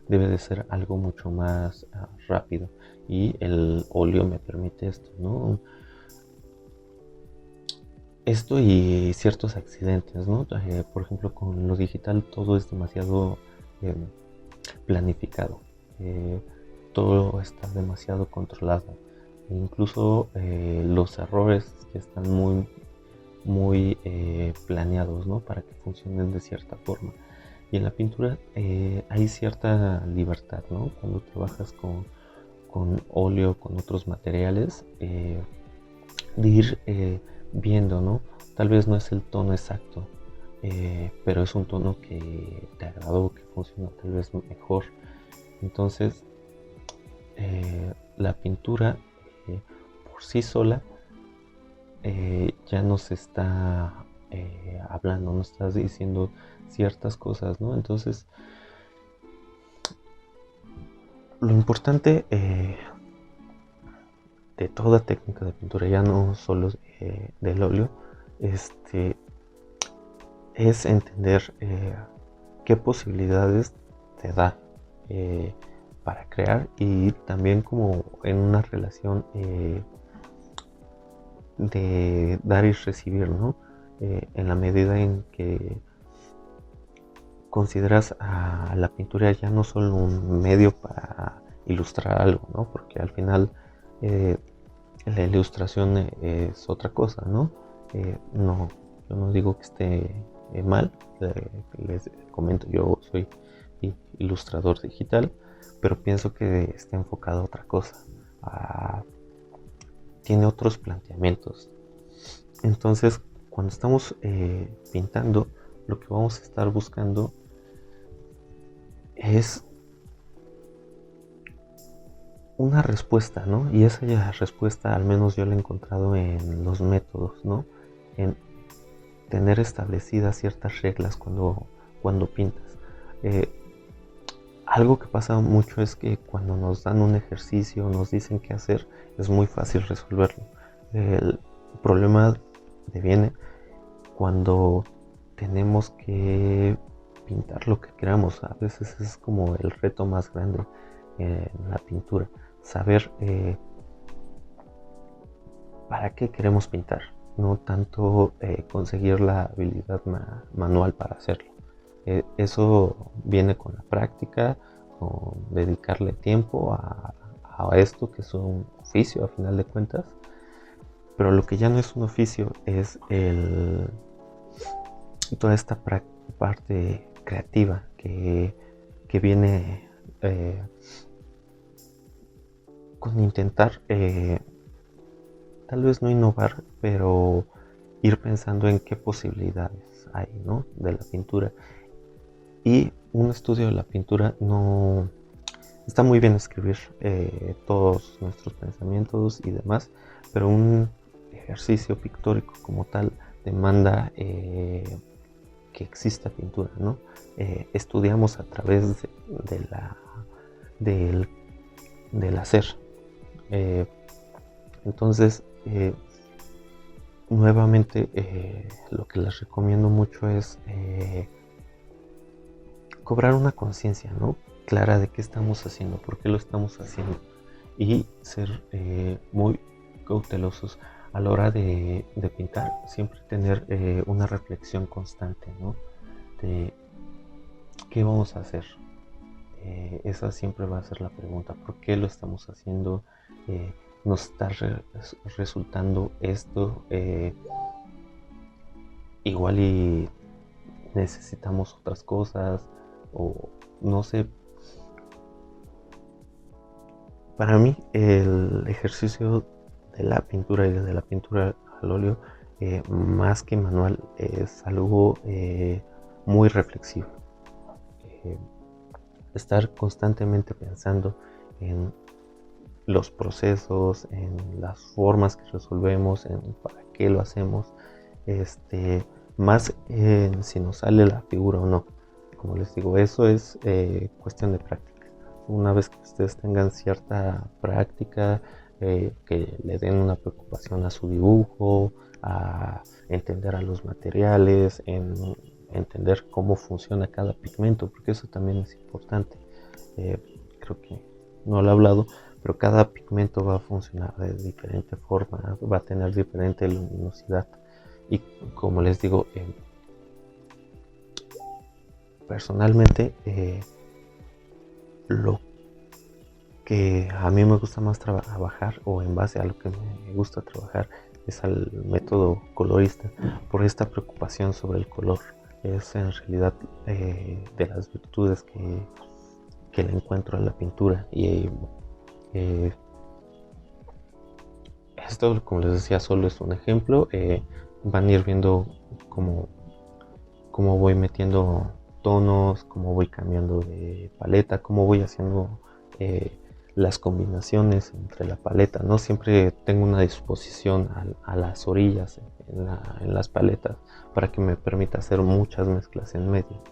debe de ser algo mucho más rápido, y el óleo me permite esto, ¿no? Esto y ciertos accidentes, ¿no? Por ejemplo, con lo digital todo es demasiado planificado, todo está demasiado controlado, e incluso los errores que están muy planeados, ¿no? Para que funcionen de cierta forma. Y en la pintura hay cierta libertad, ¿no? Cuando trabajas con óleo, con otros materiales, de ir viendo, ¿no? Tal vez no es el tono exacto, pero es un tono que te agradó, que funciona tal vez mejor. Entonces, la pintura por sí sola ya nos está hablando, nos estás diciendo ciertas cosas, ¿no? Entonces, lo importante de toda técnica de pintura, ya no solo del óleo, es entender qué posibilidades te da para crear, y también como en una relación de dar y recibir, ¿no? En la medida en que consideras a la pintura ya no solo un medio para ilustrar algo, ¿no? Porque al final la ilustración es otra cosa, ¿no? No, yo no digo que esté mal, les comento, yo soy ilustrador digital, pero pienso que está enfocado a otra cosa, tiene otros planteamientos. Entonces, cuando estamos pintando, lo que vamos a estar buscando es una respuesta, ¿no? Y esa respuesta al menos yo la he encontrado en los métodos, ¿no? En tener establecidas ciertas reglas cuando pintas. Algo que pasa mucho es que cuando nos dan un ejercicio, nos dicen qué hacer, es muy fácil resolverlo. El problema viene cuando tenemos que pintar lo que queramos. A veces es como el reto más grande en la pintura. Saber para qué queremos pintar, no tanto conseguir la habilidad manual para hacerlo. Eso viene con la práctica, con dedicarle tiempo a esto que es un oficio a final de cuentas. Pero lo que ya no es un oficio es toda esta parte creativa que viene con intentar tal vez no innovar, pero ir pensando en qué posibilidades hay, ¿no? De la pintura. Y un estudio de la pintura no está muy bien escribir todos nuestros pensamientos y demás, pero un ejercicio pictórico como tal demanda que exista pintura, ¿no? Estudiamos a través del hacer. Entonces, nuevamente, lo que les recomiendo mucho es cobrar una conciencia, ¿no? Clara de qué estamos haciendo, por qué lo estamos haciendo, y ser muy cautelosos a la hora de pintar. Siempre tener una reflexión constante, ¿no? De qué vamos a hacer. Esa siempre va a ser la pregunta: ¿por qué lo estamos haciendo? ¿Nos está resultando esto? Igual y necesitamos otras cosas, o no sé. Para mí el ejercicio de la pintura y de la pintura al óleo, más que manual, es algo muy reflexivo. Estar constantemente pensando en los procesos, en las formas que resolvemos, en para qué lo hacemos, más en si nos sale la figura o no. Como les digo, eso es cuestión de práctica. Una vez que ustedes tengan cierta práctica, que le den una preocupación a su dibujo, a entender a los materiales, en entender cómo funciona cada pigmento, porque eso también es importante. Creo que no lo he hablado, pero cada pigmento va a funcionar de diferente forma, va a tener diferente luminosidad. Y como les digo, personalmente, lo que a mí me gusta más trabajar, o en base a lo que me gusta trabajar, es al método colorista, por esta preocupación sobre el color. Es en realidad de las virtudes que le encuentro a la pintura. Y esto, como les decía, solo es un ejemplo. Van a ir viendo cómo voy metiendo tonos, cómo voy cambiando de paleta, cómo voy haciendo las combinaciones entre la paleta. No siempre tengo una disposición a las orillas en las paletas para que me permita hacer muchas mezclas en medio.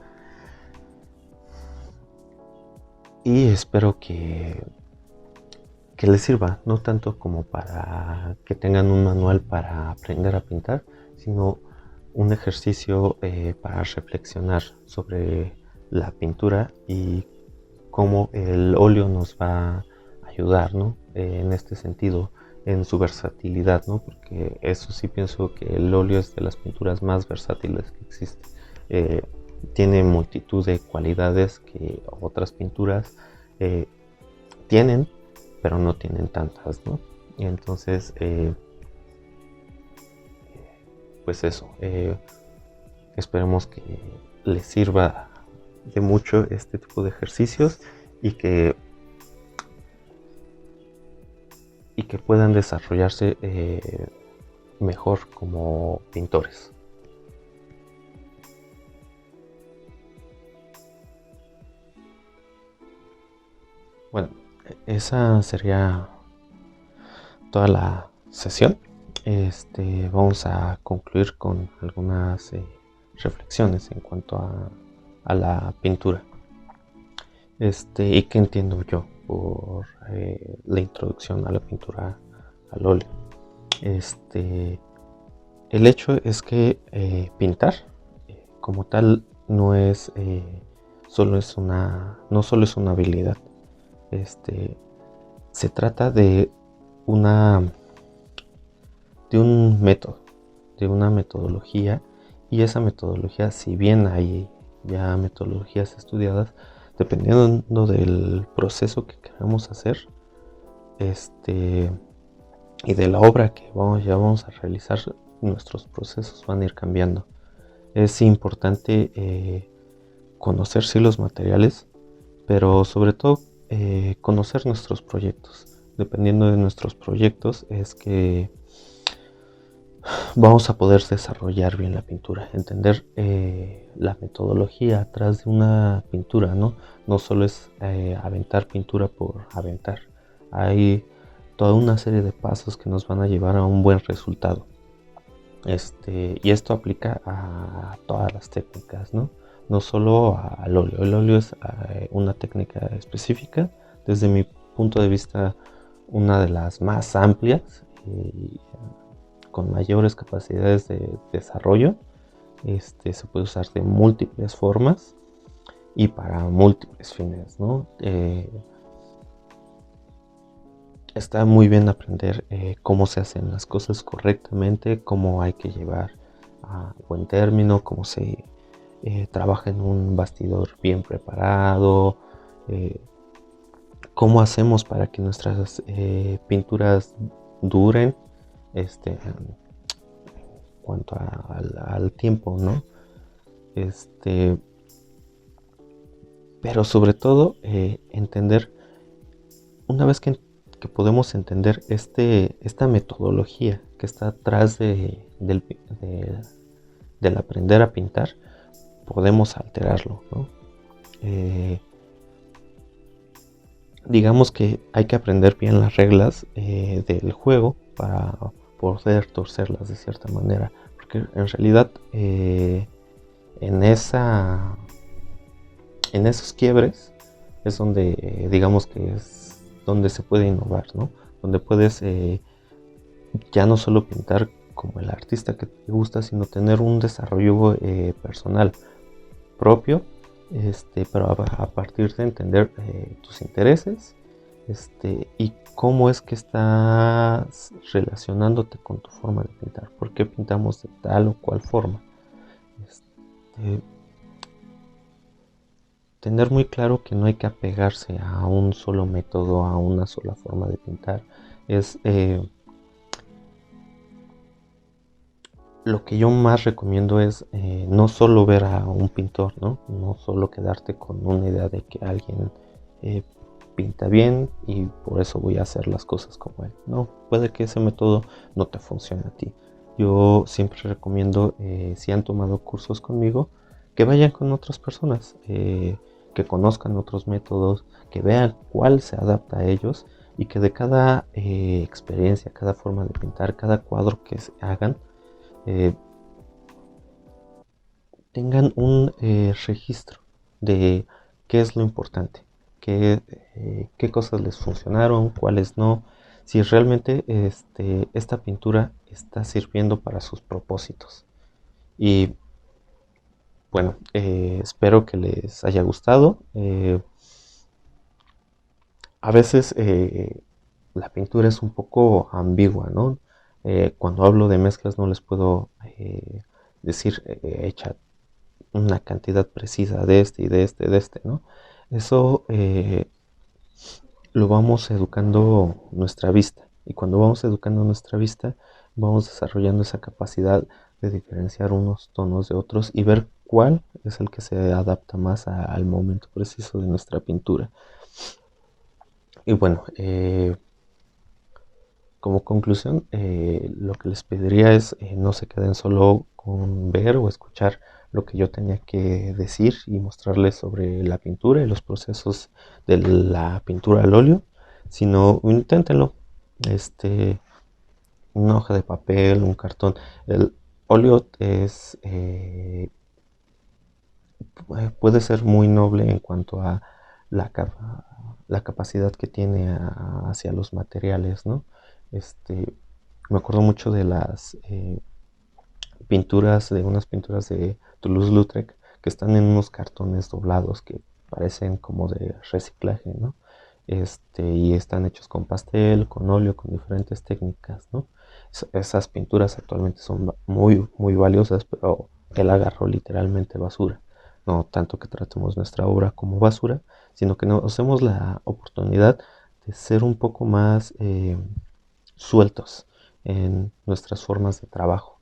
Y espero que les sirva, no tanto como para que tengan un manual para aprender a pintar, sino un ejercicio para reflexionar sobre la pintura y cómo el óleo nos va a ayudar, ¿no? En este sentido, en su versatilidad, ¿no? Porque eso sí pienso que el óleo es de las pinturas más versátiles que existe. Tiene multitud de cualidades que otras pinturas tienen, pero no tienen tantas, ¿no? Y entonces, pues eso, esperemos que les sirva de mucho este tipo de ejercicios y que puedan desarrollarse mejor como pintores. Bueno, esa sería toda la sesión. Vamos a concluir con algunas reflexiones en cuanto a la pintura. ¿Y qué entiendo yo por la introducción a la pintura al óleo? El hecho es que pintar como tal no solo es una habilidad. Se trata de un método, de una metodología, y esa metodología, si bien hay ya metodologías estudiadas, dependiendo del proceso que queramos hacer, y de la obra que vamos a realizar, nuestros procesos van a ir cambiando. Es importante conocer sí los materiales, pero sobre todo conocer nuestros proyectos. Dependiendo de nuestros proyectos es que vamos a poder desarrollar bien la pintura, entender la metodología atrás de una pintura, ¿no? No solo es aventar pintura por aventar. Hay toda una serie de pasos que nos van a llevar a un buen resultado. Y esto aplica a todas las técnicas, ¿no? No solo al óleo. El óleo es una técnica específica, desde mi punto de vista, una de las más amplias y con mayores capacidades de desarrollo. Se puede usar de múltiples formas y para múltiples fines, ¿no? Está muy bien aprender cómo se hacen las cosas correctamente, cómo hay que llevar a buen término, cómo se trabaja en un bastidor bien preparado, cómo hacemos para que nuestras pinturas duren en cuanto al tiempo, ¿no? Pero sobre todo entender, una vez que podemos entender esta metodología que está atrás del aprender a pintar, podemos alterarlo, ¿no? Digamos que hay que aprender bien las reglas del juego para poder torcerlas de cierta manera, porque en realidad en esos quiebres es donde digamos que es donde se puede innovar, ¿no? Donde puedes ya no solo pintar como el artista que te gusta, sino tener un desarrollo personal propio, pero a partir de entender tus intereses y cómo es que estás relacionándote con tu forma de pintar, por qué pintamos de tal o cual forma. Tener muy claro que no hay que apegarse a un solo método, a una sola forma de pintar. Es lo que yo más recomiendo es no solo ver a un pintor, ¿no? No solo quedarte con una idea de que alguien pinta bien y por eso voy a hacer las cosas como él. No, puede que ese método no te funcione a ti. Yo siempre recomiendo, si han tomado cursos conmigo, que vayan con otras personas, que conozcan otros métodos, que vean cuál se adapta a ellos y que de cada experiencia, cada forma de pintar, cada cuadro que se hagan, tengan un registro de qué es lo importante, qué cosas les funcionaron, cuáles no, si realmente esta pintura está sirviendo para sus propósitos. Y bueno, espero que les haya gustado. A veces la pintura es un poco ambigua, ¿no? Cuando hablo de mezclas no les puedo decir echa una cantidad precisa de y de ¿no? Eso lo vamos educando nuestra vista, y cuando vamos educando nuestra vista vamos desarrollando esa capacidad de diferenciar unos tonos de otros y ver cuál es el que se adapta más al momento preciso de nuestra pintura. Y bueno, como conclusión, lo que les pediría es no se queden solo con ver o escuchar lo que yo tenía que decir y mostrarles sobre la pintura y los procesos de la pintura al óleo, sino inténtenlo. Este, una hoja de papel, un cartón. El óleo puede ser muy noble en cuanto a la, la capacidad que tiene hacia los materiales, ¿no? Este, me acuerdo mucho de las pinturas, de unas pinturas de Toulouse-Lautrec que están en unos cartones doblados que parecen como de reciclaje, ¿no? Y están hechos con pastel, con óleo, con diferentes técnicas, ¿no? Esas pinturas actualmente son muy, muy valiosas, pero él agarró literalmente basura. No tanto que tratemos nuestra obra como basura, sino que nos demos la oportunidad de ser un poco más sueltos en nuestras formas de trabajo,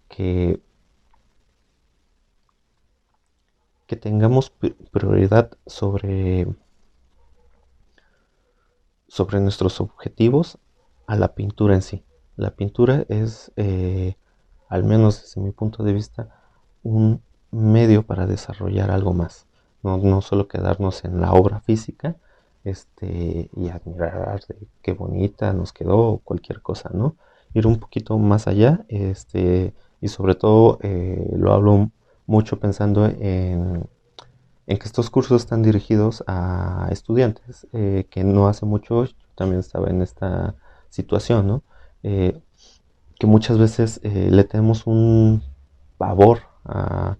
que, que tengamos prioridad sobre nuestros objetivos a la pintura en sí. La pintura es, al menos desde mi punto de vista, un medio para desarrollar algo más. No solo quedarnos en la obra física y admirar de qué bonita nos quedó o cualquier cosa, ¿no? Ir un poquito más allá y sobre todo lo hablo mucho pensando en que estos cursos están dirigidos a estudiantes, que no hace mucho yo también estaba en esta situación, ¿no? Eh, que muchas veces le tenemos un pavor a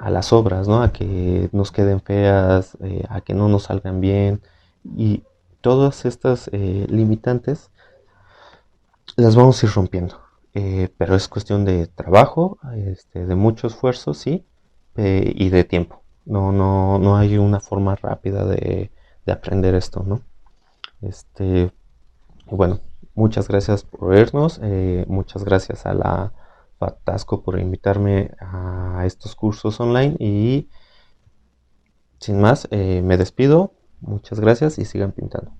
las obras, ¿no? A que nos queden feas, a que no nos salgan bien, y todas estas limitantes las vamos a ir rompiendo. Pero es cuestión de trabajo, de mucho esfuerzo, sí, y de tiempo. No hay una forma rápida de aprender esto, ¿no? Bueno, muchas gracias por vernos, muchas gracias a la Fatasco por invitarme a estos cursos online y sin más, me despido, muchas gracias y sigan pintando.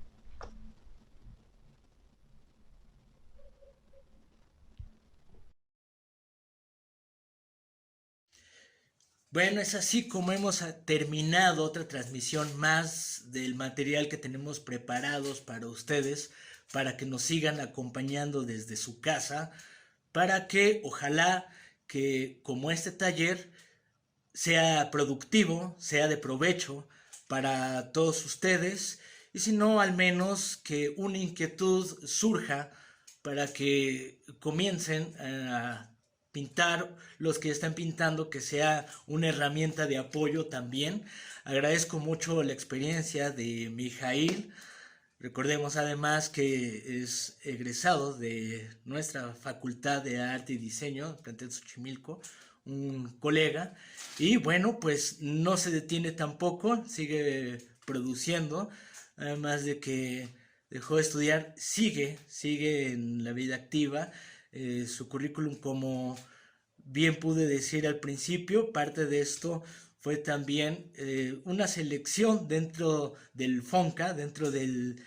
Bueno, es así como hemos terminado otra transmisión más del material que tenemos preparados para ustedes, para que nos sigan acompañando desde su casa, para que ojalá que como este taller sea productivo, sea de provecho para todos ustedes y si no, al menos que una inquietud surja para que comiencen a pintar los que están pintando, que sea una herramienta de apoyo también. Agradezco mucho la experiencia de Mijail. Recordemos además que es egresado de nuestra Facultad de Arte y Diseño, Plantel Xochimilco, un colega. Y bueno, pues no se detiene tampoco, sigue produciendo, además de que dejó de estudiar, sigue en la vida activa. Su currículum, como bien pude decir al principio, parte de esto fue también una selección dentro del FONCA, dentro del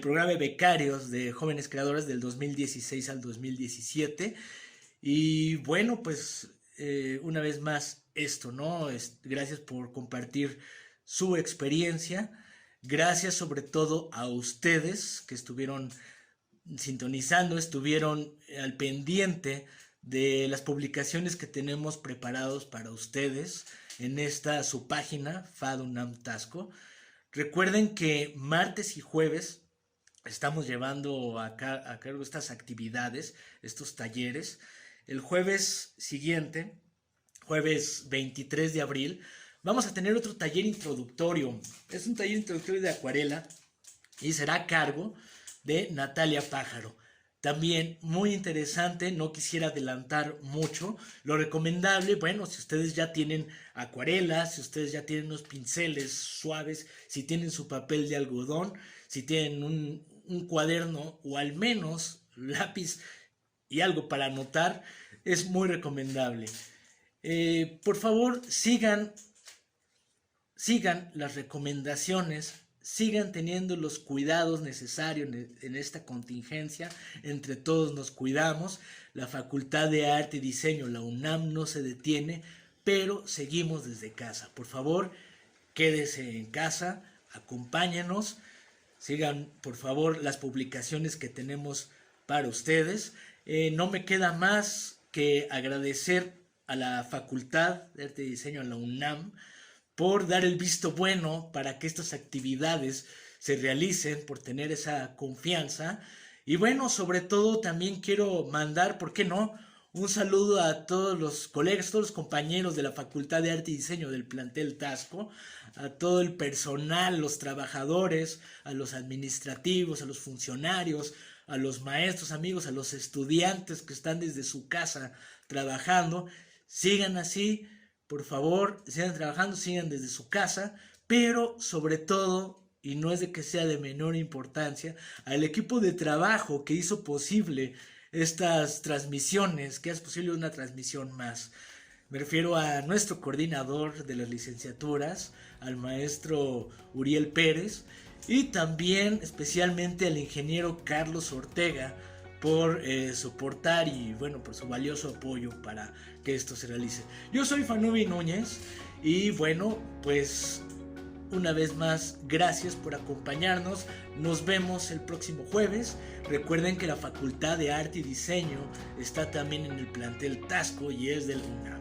programa de becarios de jóvenes creadores del 2016 al 2017. Y bueno, pues una vez más esto, ¿no? Gracias por compartir su experiencia. Gracias sobre todo a ustedes que estuvieron sintonizando, estuvieron al pendiente de las publicaciones que tenemos preparados para ustedes en esta su página, Fadunam Tasco. Recuerden que martes y jueves estamos llevando a cargo estas actividades, estos talleres. El jueves siguiente, jueves 23 de abril, vamos a tener otro taller introductorio. Es un taller introductorio de acuarela y será a cargo de Natalia Pájaro. También muy interesante, no quisiera adelantar mucho. Lo recomendable, bueno, si ustedes ya tienen acuarelas, si ustedes ya tienen unos pinceles suaves, si tienen su papel de algodón, si tienen un cuaderno o al menos lápiz y algo para anotar, es muy recomendable. Por favor, sigan las recomendaciones, sigan teniendo los cuidados necesarios en esta contingencia, entre todos nos cuidamos, la Facultad de Arte y Diseño, la UNAM, no se detiene, pero seguimos desde casa. Por favor, quédese en casa, acompáñenos, Sigan por favor las publicaciones que tenemos para ustedes. No me queda más que agradecer a la Facultad de Arte y Diseño, a la UNAM, por dar el visto bueno para que estas actividades se realicen, por tener esa confianza. Y bueno, sobre todo también quiero mandar, ¿por qué no?, un saludo a todos los colegas, todos los compañeros de la Facultad de Arte y Diseño del plantel Tasco, a todo el personal, los trabajadores, a los administrativos, a los funcionarios, a los maestros, amigos, a los estudiantes que están desde su casa trabajando. Sigan así, por favor, sigan trabajando, sigan desde su casa, pero sobre todo, y no es de que sea de menor importancia, al equipo de trabajo que hizo posible estas transmisiones, que es posible una transmisión más. Me refiero a nuestro coordinador de las licenciaturas, al maestro Uriel Pérez, y también especialmente al ingeniero Carlos Ortega por soportar y bueno, por su valioso apoyo para que esto se realice. Yo soy Fanubi Núñez y bueno, pues una vez más, gracias por acompañarnos. Nos vemos el próximo jueves. Recuerden que la Facultad de Arte y Diseño está también en el plantel Tasco y es del UNAM.